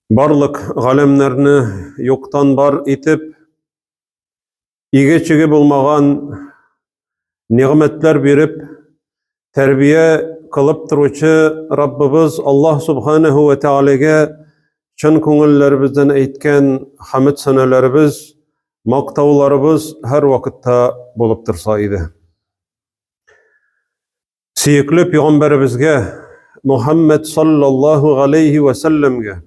Барлык галәмнәрне юктан бар итеп, иге-чиге булмаган нигъмәтләр биреп, тәрбия кылып торучы Раббыбыз Аллаһ Субханаһу ва Тәгаләгә чын күңелләребездән әйткән хәмд саналарыбыз, мактауларыбыз һәр вакытта булып торса иде. Сөекле Пәйгамбәребезгә Мухаммад саллаллаһу алейхи ва саллямгә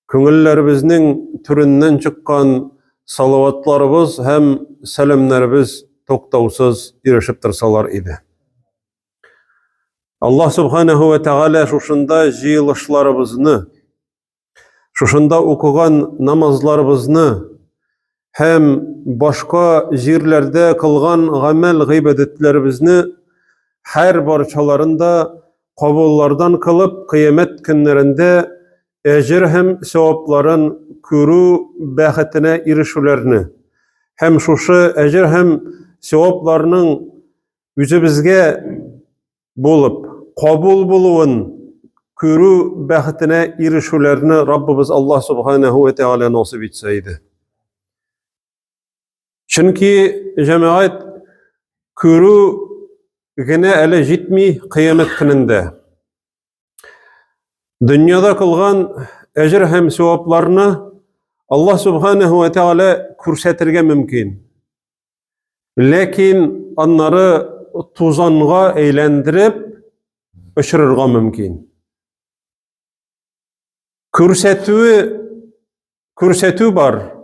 күңелләребезнең түреннән чыккан салаватларыбыз һәм сәламнәребез токтаусыз ирешеп торсалар иде. Аллаһ Субханаһу ва Тәгалә шушында җыелышларыбызны, шушында укыган намазларыбызны һәм башка җирләрдә кылган гамәл гыйбадәтләребезне һәр барчаларында кабуллардан кылып, кыямәт көннәрендә әҗр һәм савапларын күрү бәхетенә ирешүләрне һәм шушы әҗр һәм савапларның үзебезгә булып, кабул булуын күрү бәхетенә ирешүләрне Раббыбыз Аллаһ Субханаһу ва Тәгалә насыйп итсә иде. Чөнки җәмәгать күрү генә әле җитми кыямәт көнендә. Дөньяда кылган әҗр һәм савапларны Аллаһ Субханаһу ва Тәгалә күрсәтергә мөмкин. Ләкин аннары тузанга әйләндереп өчрәргә мөмкин. Күрсәтү бар.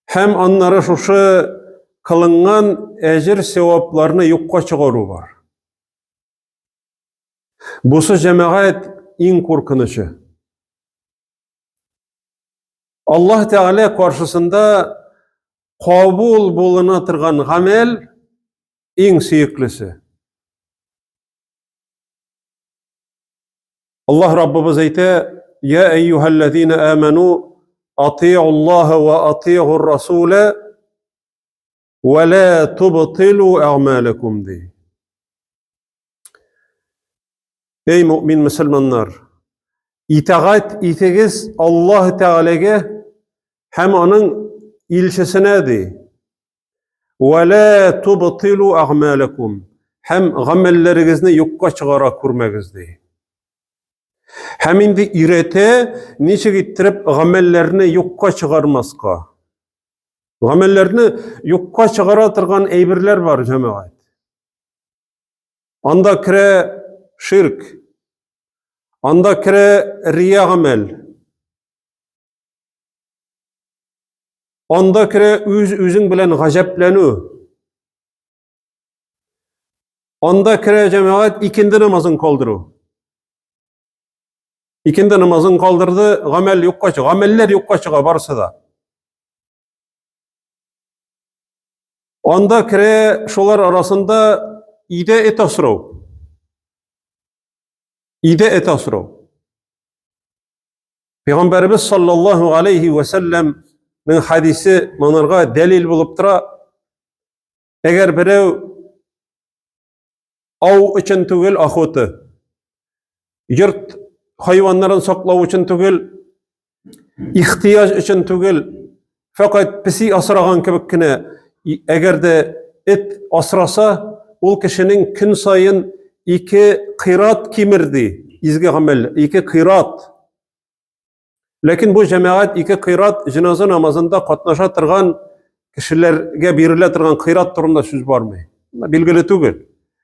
Һәм аннары шушы кылынган әҗр савапларны юкка чыгару бар. Бусы җәмәгать иң куркынычы. Аллаһ Тәгалә каршысында кабул булына торган гамәл иң сөеклесе. Аллаһ Раббыбыз әйтә: "Я әйюһәлләзина аману ати'уллаһа ва ати'ур расула ва ла тубтилу аъмалакум" ди. Эй мөмин мөселманнар, итагать итегез Аллаһ Тәгаләгә һәм аның илчесенә ди. Ва ла тубтилу аъмалакум, һәм гамәлләрегезне юкка чыгара күрмәгез ди. Һәм инде иретә ничек иттереп гамәлләрне юкка чыгармаска. Гамәлләрне юкка чыгара торган әйберләр бар җәмәгать. Анда керә ширк, анда керә рия гамәл, анда керә үзең белән гаҗәпләнү, анда керә җәмәгать икенде намазын калдыру. Икенде намазын калдырды, гамәл юкка чыга, гамәлләр юкка чыга барысы да. Анда керә шулар арасында иде эт асрау. İde et asrau. Peygamberimiz sallallahu aleyhi ve sellem'nin hadisi manarga delil bulup tura. Eğer birev av için tugul ahutu, yurt hayvanların saklav için tugul, ihtiyaç için tugul, fakat pisi asragan kebekine eğer de et asrasa, ol kişinin gün sayın iki kırat kimirdi, izgi gamel, iki kırat. Lakin bu cemaat iki kırat cenaze namazında katnaşa turgan kişilerge biriyle turgan kırat turunda söz var mı? Bilgili tugul.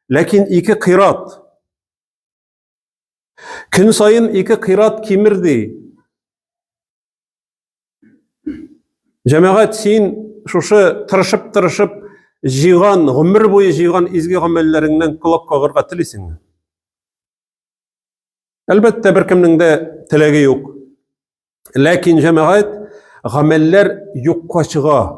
Lakin iki kırat. Gün sayın iki kırat kimirdi. Cemaat sin şuşu tırışıp jigan, ömür boyu jigan izgi gamellerinden kulak kağırga tilisin. Elbette bir kimnin de tilegi yok. Lakin cemaat gameller yokka çıga.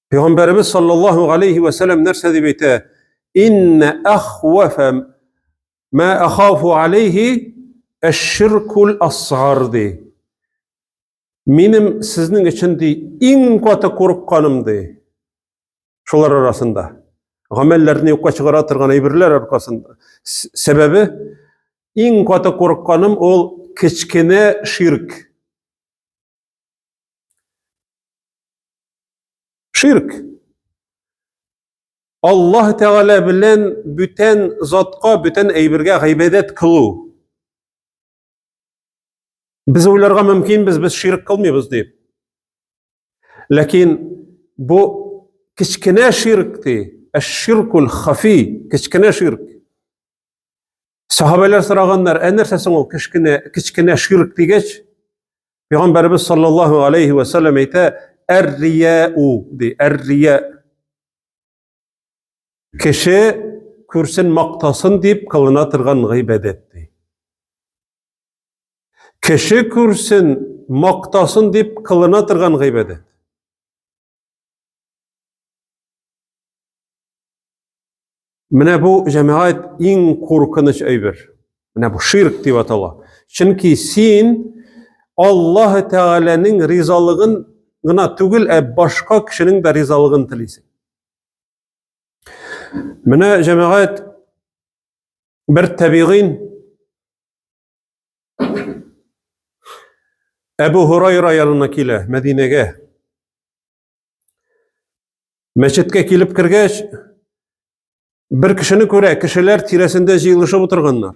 Peygamberimiz sallallahu aleyhi ve sellem nerse dibite inne ahvafe ma akhafu aleyhi eşşirkul asgar di. Benim sizin için de en kötü korkkanımdı. Şolar arasında. Gamellerini yokka çıkara tırgan eybirler arkasında. Sebebi iň kata korkkanym ol kiçkine şirk. Şirk. Allah Teala bilen büten zatqa, büten eýbirge gıйbedet kılu. Biz oylarga mümkin biz şirk kılmyýbys diýip. Lakin bu kiçkine şirkti. Eş-şirkul hafi, kiçkine şirk. Sahabeler soraganlar, "Enersesiň ol kiçkine şirk digeç?" Peygamberimiz sallallahu aleyhi ve sellem eýte, "Er-riya'u" di, er-riya. Kişi kürsin maktasın diýip kılına tırgan gıybedetdi. Kişi kürsin maktasın diýip kılına tırgan gıybedet. Mine bu cemaat iň korkunç eýber. Mine bu şirk diýip atala. Çünki sen Allah Teala'nın rizalygına tügül başka kişinin de rizalygyny tilisiň. Mine cemaat bir tabiğin Ebu Hurayra yanına kile Medine'ge. Meçitke kilip kirgeç bir kişini köre kişiler tiresinde jyýylyşyp oturganlar.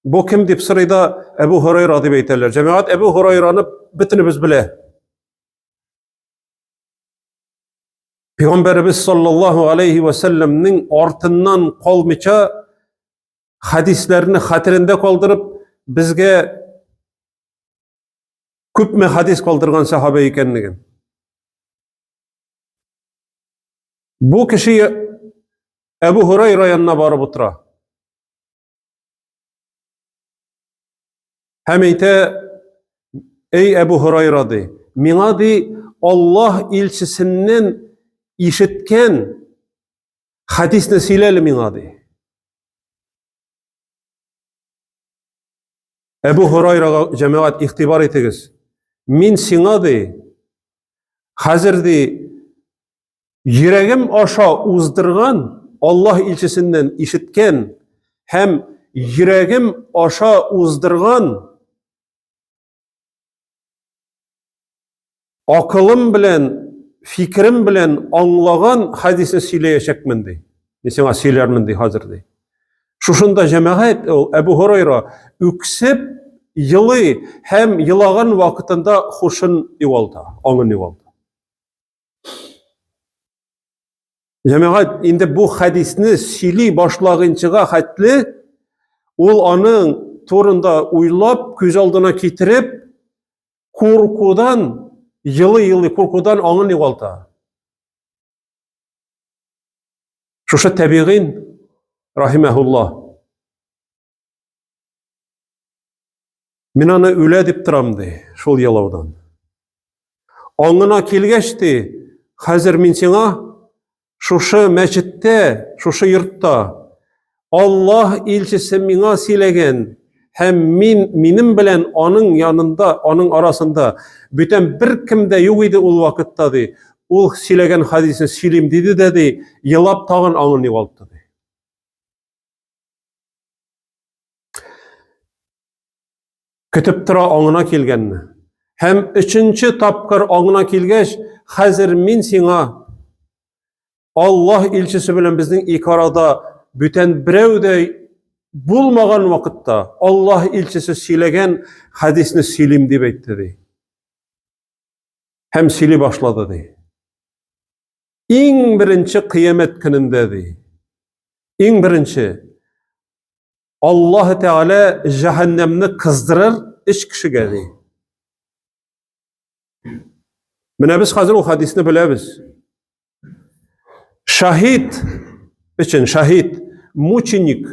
Bu kim dip sırayda Ebu Hurayra diýip eýterler. Cemaat Ebu Hurayra'ny bitini biz bile. Peygamberimiz sallallahu aleyhi ve sellem'nin artından kalmıça hadislerini hatirinde kaldırıp bizge köpme hadis kaldırgan sahabe ekenligin. Bu kişi Ebu Hurayra yanına barıp otura. Hem eýte, "Ey Ebu Hurayra di, miňa di Allah ilçisinden işitken hadisni sileli miňa di." Ebu Hurayra cemaat ihtibar etigiz. Min siňa di, hazır di, yüregim aşa uzdırgan Allah ilçisinden işitken hem yüregim aşa uzdırgan akılım bilen, fikrim bilen anlagan hadisni sileýeşekmin di. Siňa silermin di hazır di. Şuşunda cemaat Ebu Hurayra üksep yılı hem yılagan wagtynda hoşun iwalda, aňyn iwalda. Cemaat indi bu hadisni sili başlagynçyga hatly ol anyň turunda uylap göz aldyna kitirip korkudan yılı korkudan aňyn iwalda. Şuşa tabiğin rahimehullah. Min any öle dip turam di, şol ýalawdan. Aňyna kelgeçdi, hazır min siňa şuşa meçitde, şuşa yurtda Allah ilçisi miňa silegen hem minim bilen anyň ýanynda, anyň arasynda büten bir kimde ýok idi ol wagtda di. Ol silegen hadisini silim dedi dedi, ýylap tagyn aňyny ýywalypdy di. Kütüp tura aňyna kelgenni. Hem üçinçi tapkar aňyna kelgeç, hazır min siňa Allah ilçisi bilen bizning ikarada büten birewde bulmagan wagtda Allah ilçisi silegen hadisni silim diýip aýtdy. Hem sili başlady di. Iň birinçi kıyamet gününde di. Iň birinçi Allah Teala cehennemni kızdırar iç kişige di. Mine biz hazır o hadisni bilebiz. Şahit için şahit, muçinik,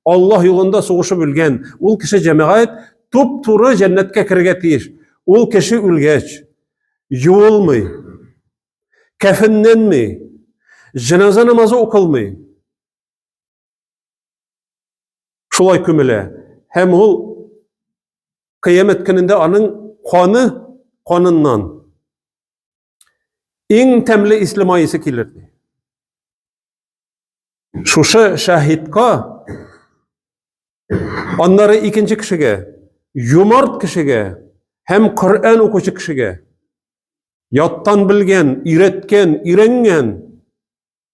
Allah yolunda soğuşup ölgen, ol kişi cemaat tup-turu cennetke kirge tiýiş. Ol kişi ölgeç, yuwulmy, kefinlenmi, cenaza namazı okylmy. Şolay kömele. Hem ol kıyamet gününde anın kanından iň temli İslam aýysy kilirdi. Şuşa şahitka Anları ikinci kişige, yumart kişige, hem Kur'an okuçu kişige, yattan bilgen, iretken, irengen,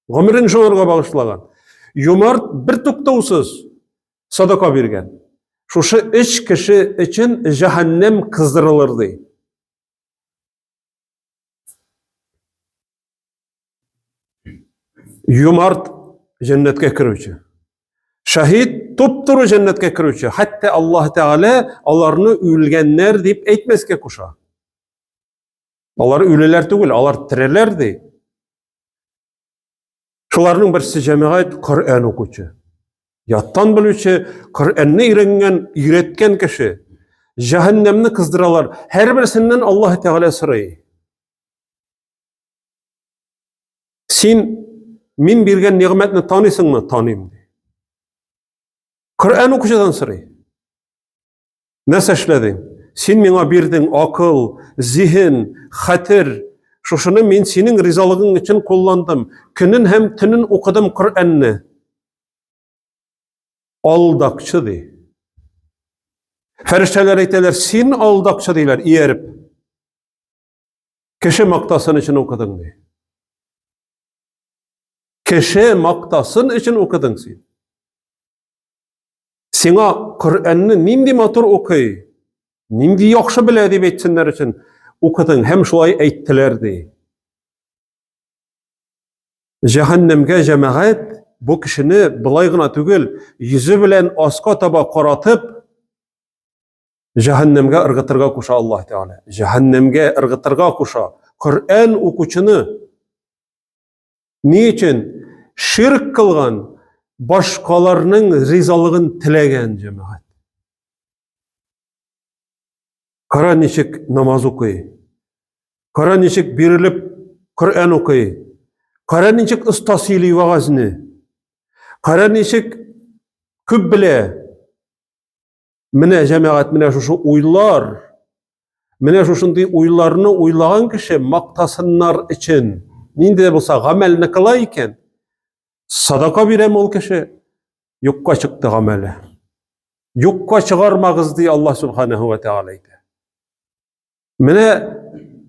gımırın şoğurga bağışlagan, yumart bir tuktavsız sadaka bergen. Şuşu üç kişi için cehennem kızdırılırdı. Yumart cennetke kiruvchi. Şahit tupturu cennetke kiruvchi. Hatta Allah Teala alarını ölgenler deyip etmeske kuşa. Alar ölüler tugul, alar tirelerdi. Şularning birisi cemaat Kur'an okuçu. Yattan bilüçü, Kur'an'ı iretken kişi. Cehennemni kızdıralar. Her birisinden Allah Teala sırayı. Sen min bergen nimetni tanıysın mı? Tanıyım de. Kur'an okuçudan sırayı. Nasıl işledin? Sen mena berdin akıl, zihin, hatir. Şuşunu men senin rizalığın için kullandım. Günün hem tünün okudum Kur'an'ı. Aldakçı de. Ferişteler eyteler, sen aldakçı deyler, iyerip. Kişi maktasın için okudun de. Kişi maktasın için okudun sen. Sana Kur'an'ı nindi matur okuy, nindi yaxşı bile deyip etsinler için okudun, hem şulay eyttiler de. Cehennemge cemaat bu kişini bulaygına tügül, yüzü bilen aska taba qaratıp, cehennemge ırgıtırga kuşa Allah Teala. Cehennemge ırgıtırga kuşa. Kur'an okuçunu niçin? Şirk kılgan, başkalarının rizalığın tilegen cemaat. Kara nişik namaz okuy. Kara nişik birilip Kur'an okuy. Kara nişik istasili vaazını. Kara nişik küp bile. Mine cemaat, mine şuşu uylar. Mine şuşunday uylarını uylagan kişi maktasınlar için. Ninde bolsa gamelini kılayken sadaka berem ol kişi. Yokka çıktı gameli. Yokka çıgarmağız diye Allah Subhanahu ve Teala ide. Mine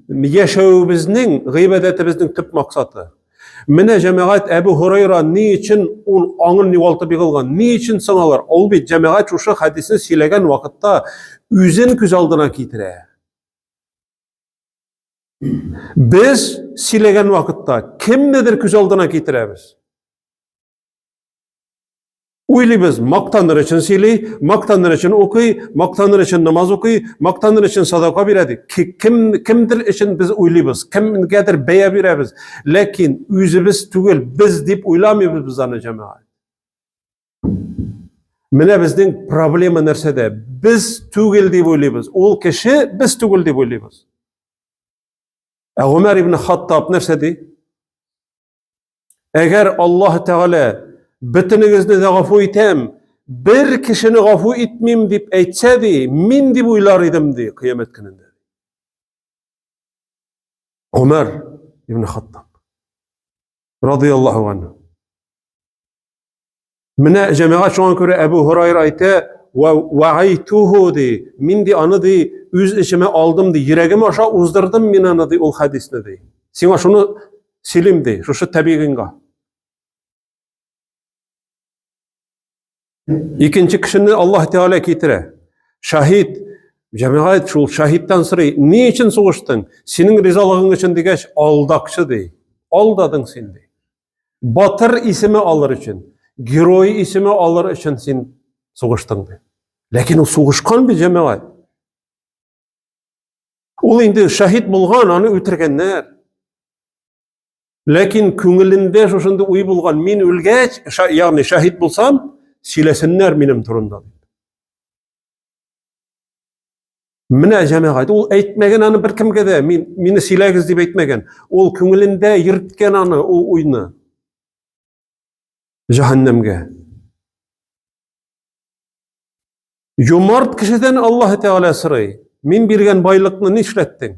yaşayubizning, gıybet etimizning tüp maksatı. Mine cemaat Ebu Hurayra niçin ol anın nivaltı biqilgan, niçin sanalar? Ol bir cemaat şu hadisini silegen vakitta üzün küz aldına kitire. Biz silegen vakitta kim nedir küz aldına kitiremiz? Uylibız, maktanır için sili, maktanır için okuy, maktanır için namaz okuy, maktanır için sadaka beredi. Kimdir için biz uylibız, kimgedir beye beremiz. Lakin üzübüz tügül, biz deyip uylamıyoruz biz anı cemaat. Mine bizden problemi nersede, biz tügül deyip uylibız. Ol kişi biz tügül deyip uylibız. Ömer ibn Hattab nersede? Eğer Allah Teala bütünüňizni de gafu etem, bir kişini gafu etmem dip eytsedi, min dip uylar idim di kıyamet gününde. Ömer ibn Hattab radıyallahu anh. Mine cemaat şoňa göre Ebu Hurayra ayte, "Wa'aytuhu di, min di anı di, üz içime aldım di, yüregime aşağı uzdırdım min anı di ol hadisni di. Siňa şunu silim di, şuşu tabiginga." İkinci kişini Allah Teala kitire. Şahit, cemaat şul şahittan sırayı, niçin soğuştun? Senin rizalığın için digeç aldakçı dey. Aldadın sen dey. Batır ismi alır için, giroy ismi alır için sen soğuştun dey. Lakin o soğuşkan bir cemaat. Ol indi şahit bulgan, anı ötürgenler. Lakin köngülünde şoşunda uy bulgan, min ölgeç, yani şahit bulsam, silesinler benim turunda. Mine cemaat, ol eytmegen anı bir kimge de, meni silegiz deyip eytmegen. Ol köngülünde yırtken anı, ol uynu. Cehennemge. Yumart kişiden Allah Teala sırayı. Min bergen baylıkны nişlettin?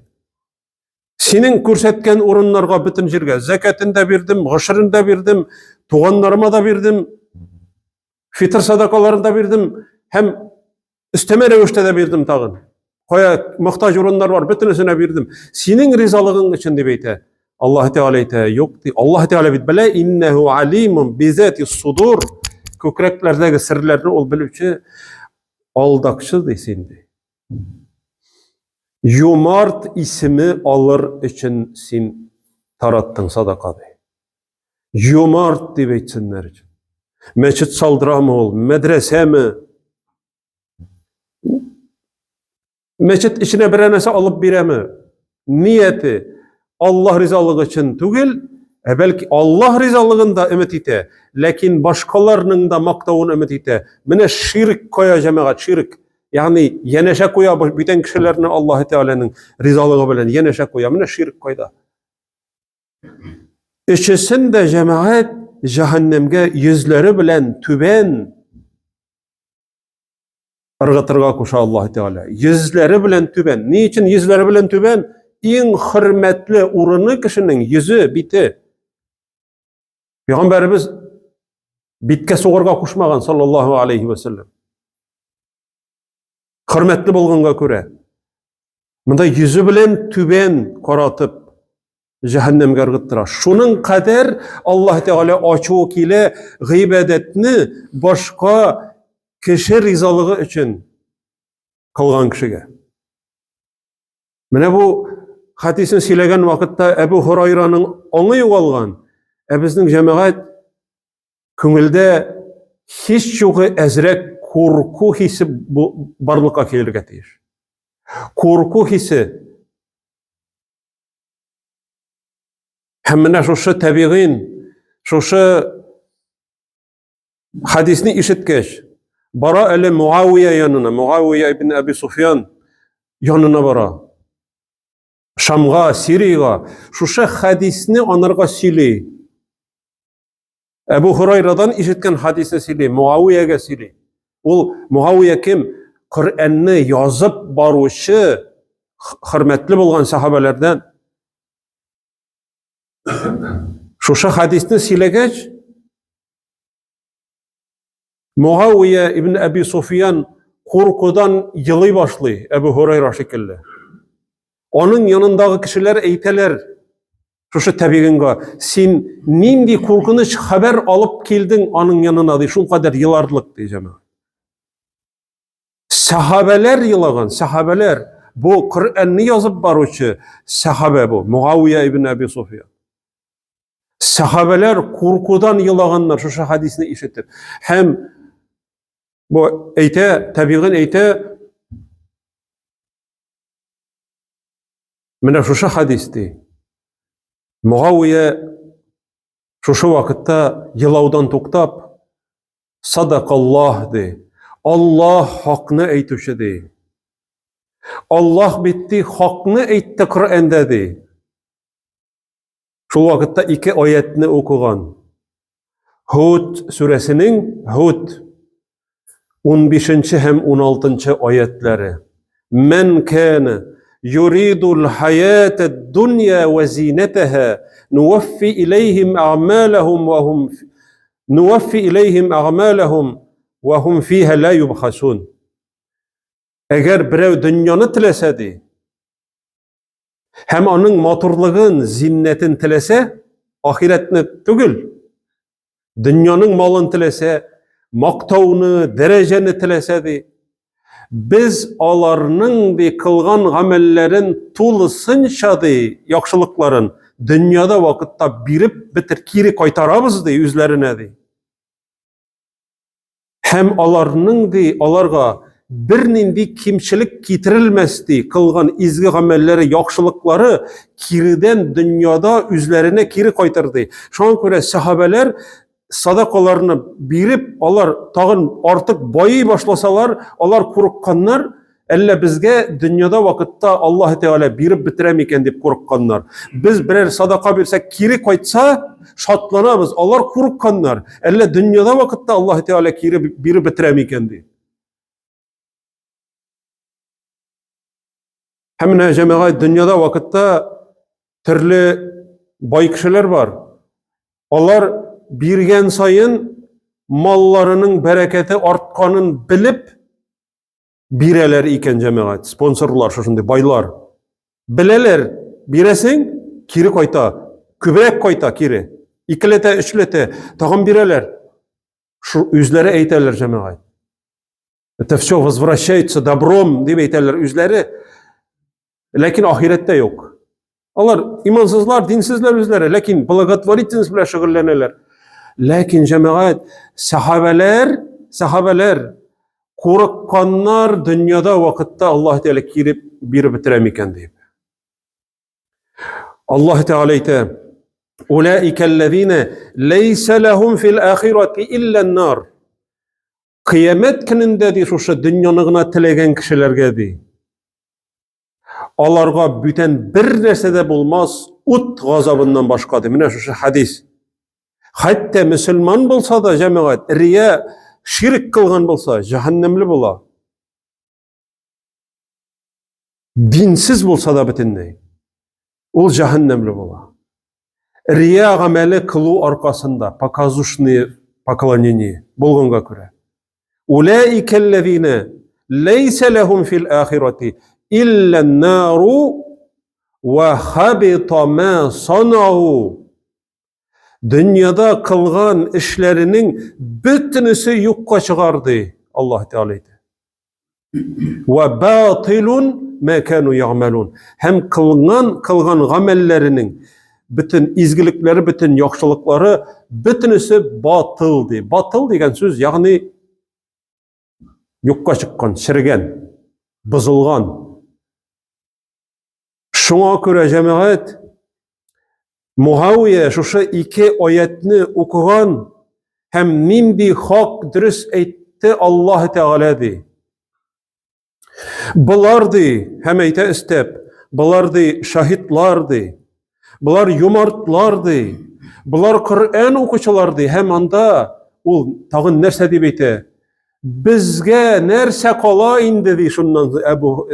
Senin körsetken orunlarga bütün jirge, zekatını da berdim, gışırını da berdim, tuğanlarıma da berdim, fitr sadakalarını da berdim. hem üsteme rewişte de berdim tagın. Koya muhtaç olanlar var, bütünesine berdim. Senin rizalığın için diye beyte. Allah Teala ite yok di. Allah Teala bit bela innehu alimun bi zati sudur. Kökreklerdeki sirlerini ol bilüçü aldakçı desindi. Yomart ismi alır için sin tarattın sadaka de. Yomart diye etsinler için. Meçit saldıramı ol, medrese mi? Meçit içine bir enese alıp biremi. Niyeti Allah rizalığı için tügül, belki Allah rizalığında ümit ite, lakin başkalarının da maktavını ümit ite. Mine şirk koya cemaat, şirk. Yani yeneşe koya bütün kişilerini Allah Teala'nın rizalığı bilen yeneşe koya, mine şirk koyda. İçisinde cemaat cehennemge yüzleri bilen tüben ırgıtırga kuşa Allah Teala. Yüzleri bilen tüben. Niçin yüzleri bilen tüben? En hürmetli urunu kişinin yüzü biti. Peygamberimiz bitke soğurga kuşmagan sallallahu aleyhi ve sellem. Hürmetli bolğanga göre. Mında yüzü bilen tüben karatıp cehennemge ırgıttıra. Şunun kadar Allah Teala açık ile gıybetini başka kişi rizalığı için kılgan kişiye. Mene bu hadisin silegen vakitte Ebu Hurayra'nın onu yoğalgan. Bizning cemaat köngülde hiç çoğu ezrek korku hissi barlıkka kelirge tiyir. Korku hissi hemmine şoşu tabiğin, şoşu hadisini işitkeş. Bara ele Muaviye yanına, Muaviye ibn Abi Sufyan yanına bara. Şamga, Siriga, şoşu hadisini anarga sili. Ebu Hurayra'dan işitken hadisini sili, Muaviye'ge sili. Ol Muaviye kim? Kur'an'ı yazıp baruşu hürmetli bolgan sahabelerden. Şoşu hadisini silegeç, Muaviye ibn Abi Sufyan korkudan yılı başlıyor Ebu Hurayra şekilde. Onun yanındaki kişiler eyteler, şoşu tabiğinga, sen nindi korkunç haber alıp geldin onun yanına diye, şu kadar yılarlık diyeceğim. Sahabeler yılagan, sahabeler, bu Kur'an'ı yazıp baruşu sahabe bu, Muaviye ibn Abi Sufyan. Sahabeler korkudan yılaganlar, şoşu hadisini işitip. Hem bu eyte, tabiğin eyte, mene şoşu hadisti. Muaviye şoşu vakitte yılaudan toktap, sadakallah de. Allah hakkını eytüşü de. Allah bitti, hakkını eytti Kur'an'da de. Şu vakitte iki ayetini okugan. Hud suresinin Hud 15. hem 16. ayetleri. Men kâne yuridul hayâted dunya ve zinetehâ nuvaffi ileyhim a'mâlehum ve hum fîhâ la yubhasûn. Eğer birev dünyanı tilesedi, hem onun maturluğun, zinnetin tilese, ahiretini tügül. Dünyanın malını tilese, maktavını, dereceni tilesedi. Biz alarının de kılgan amellerin tulusınca de yakşılıkların dünyada vakitte birip bitir kiri kaytarabız de yüzlerine de. Hem alarının de alarga birinin de kimçilik getirilmezdi kılgan izgi amelleri, yakşılıkları kiriden dünyada üzerine kiri kaytardı. Şu an göre sahabeler sadakalarını birip, alar tağın artık bayı başlasalar, alar korkkanlar, elle bizge dünyada vakitte Allah Teala birip bitiremiken deyip korkkanlar. Biz birer sadaka birsek kiri koytsa şatlanabız, alar korkkanlar. Elle dünyada vakitte Allah Teala kiri birip bitiremiken deyip. Hemine cemaat dünyada vakitte türlü bay kişiler var. Onlar birgen sayın mallarının bereketi artkanın bilip bireler iken cemaat, sponsorlar, şoşunday baylar. Bileler, biresin, kiri koyta, kübrek koyta kiri. İkilete, üçlete, tağın bireler. Şu üzleri eyterler cemaat. Это все возвращается добром, deyip eyterler üzleri. Lakin ahirette yok. Onlar imansızlar, dinsizler üzleri. Lakin благотворительность bilen şıgırlanırlar. Lakin cemaat, sahabeler, korkkanlar dünyada vakitte Allah Teala kirip bir bitiremiken deyip. Allah Teala ite, "Ulaikellezine leysa lehum fil ahireti illen nar." Kıyamet gününde di şu dünyanıgına tilegen kişilerge di. Alarga büten bir nersede bulmaz, ut gazabından başka di. Mine şu hadis. Hatta Müslüman bolsa da cemaat, riya, şirk kılgan bolsa, cehennemli bola. Dinsiz bolsa da bütünley. Ol cehennemli bola. Riya ameli kılu arkasında, pakazuşni, paklanyeni, bolğanga göre. Ulaikellezine leyse lehum fil ahireti illen naru ve habita ma sanau. Dünyada kılgan işlerinin bütünüsü yokka çıkardı Allah Teala. Ve batilun ma kanu ya'malun. Hem kılgan amellerinin bütün izgilikleri, bütün yaxşılıkları bütünüsü batıldı. Batıl degen söz yani yokka çıkkan, şirgen, bozulgan. Şuna göre cemaat Muaviye şu iki ayetini okugan hem nindi hak dürüst etti Allah Teala di. Bulardı hem eyte istep, bulardı şahitlardı, bular yumartlardı, bular Kur'an okuçulardı. Hem anda ol tağın nerse deyip eyte, bizge nerse kola indi di şundan Ebu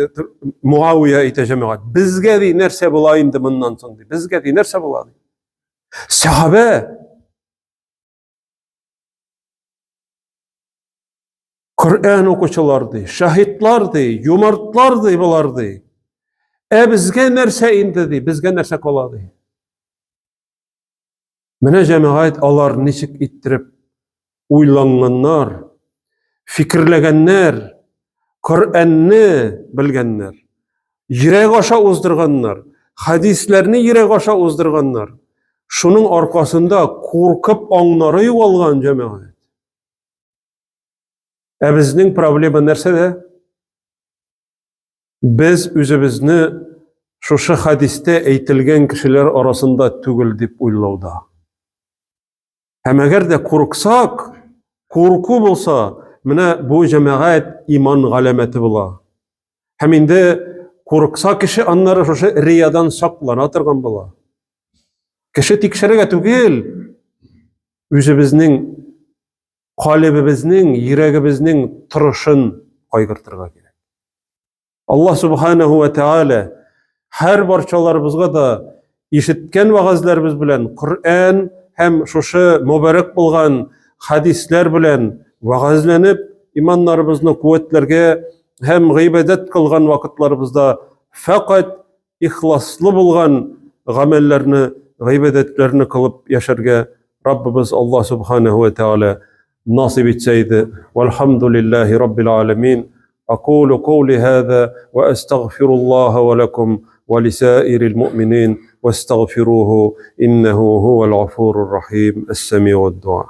Muaviye eyte cemaat. Bizge di nerse bula indi bundan sonra di. Bizge di nerse bula di. Sahabe Kur'an okuçulardı, şahitlardı, yumartlardı bulardı. Bizge nerse indi di, bizge nerse kola di. Mene cemaat alar niçik ittirip uylanganlar, fikirlegenler, Kur'an'ı bilgenler, yirek aşa uzdurganlar, hadislerini yirek aşa uzdurganlar, şunun arkasında korkup anları yuvalgan cemaat. Bizning problemi nersede? Biz özümüzni şu hadiste eytilgen kişiler arasında tügül dip uylauda. Hem eğer de korksak, korku bolsa, mine bu cemaat iman galemeti bula. Hem indi korksa kişi anları şu riyadan saklana tırgan bula. Kişi tikşerege tügül, özümüzning, kalbimizning, yüreğimizning turuşun kaygırtırga gerek. Allah Subhanahu ve Teala her barçalarımızga da işitken vaazlarımız bilen Kur'an hem şuşu mübarek bulgan hadisler bilen vaazlanıp imanlarımızны kuvvetlerge hem gıybedet kılgan vakitlarımızda fakat ihlaslı bulgan gamellerini, gıybedetlerini kılıp yaşarga Rabbimiz Allah Subhanahu ve Teala nasip etseydi. Velhamdülillahi Rabbil alemin. أقول قولي هذا وأستغفر الله ولكم ولسائر المؤمنين واستغفروه إنه هو الغفور الرحيم السميع الدعاء.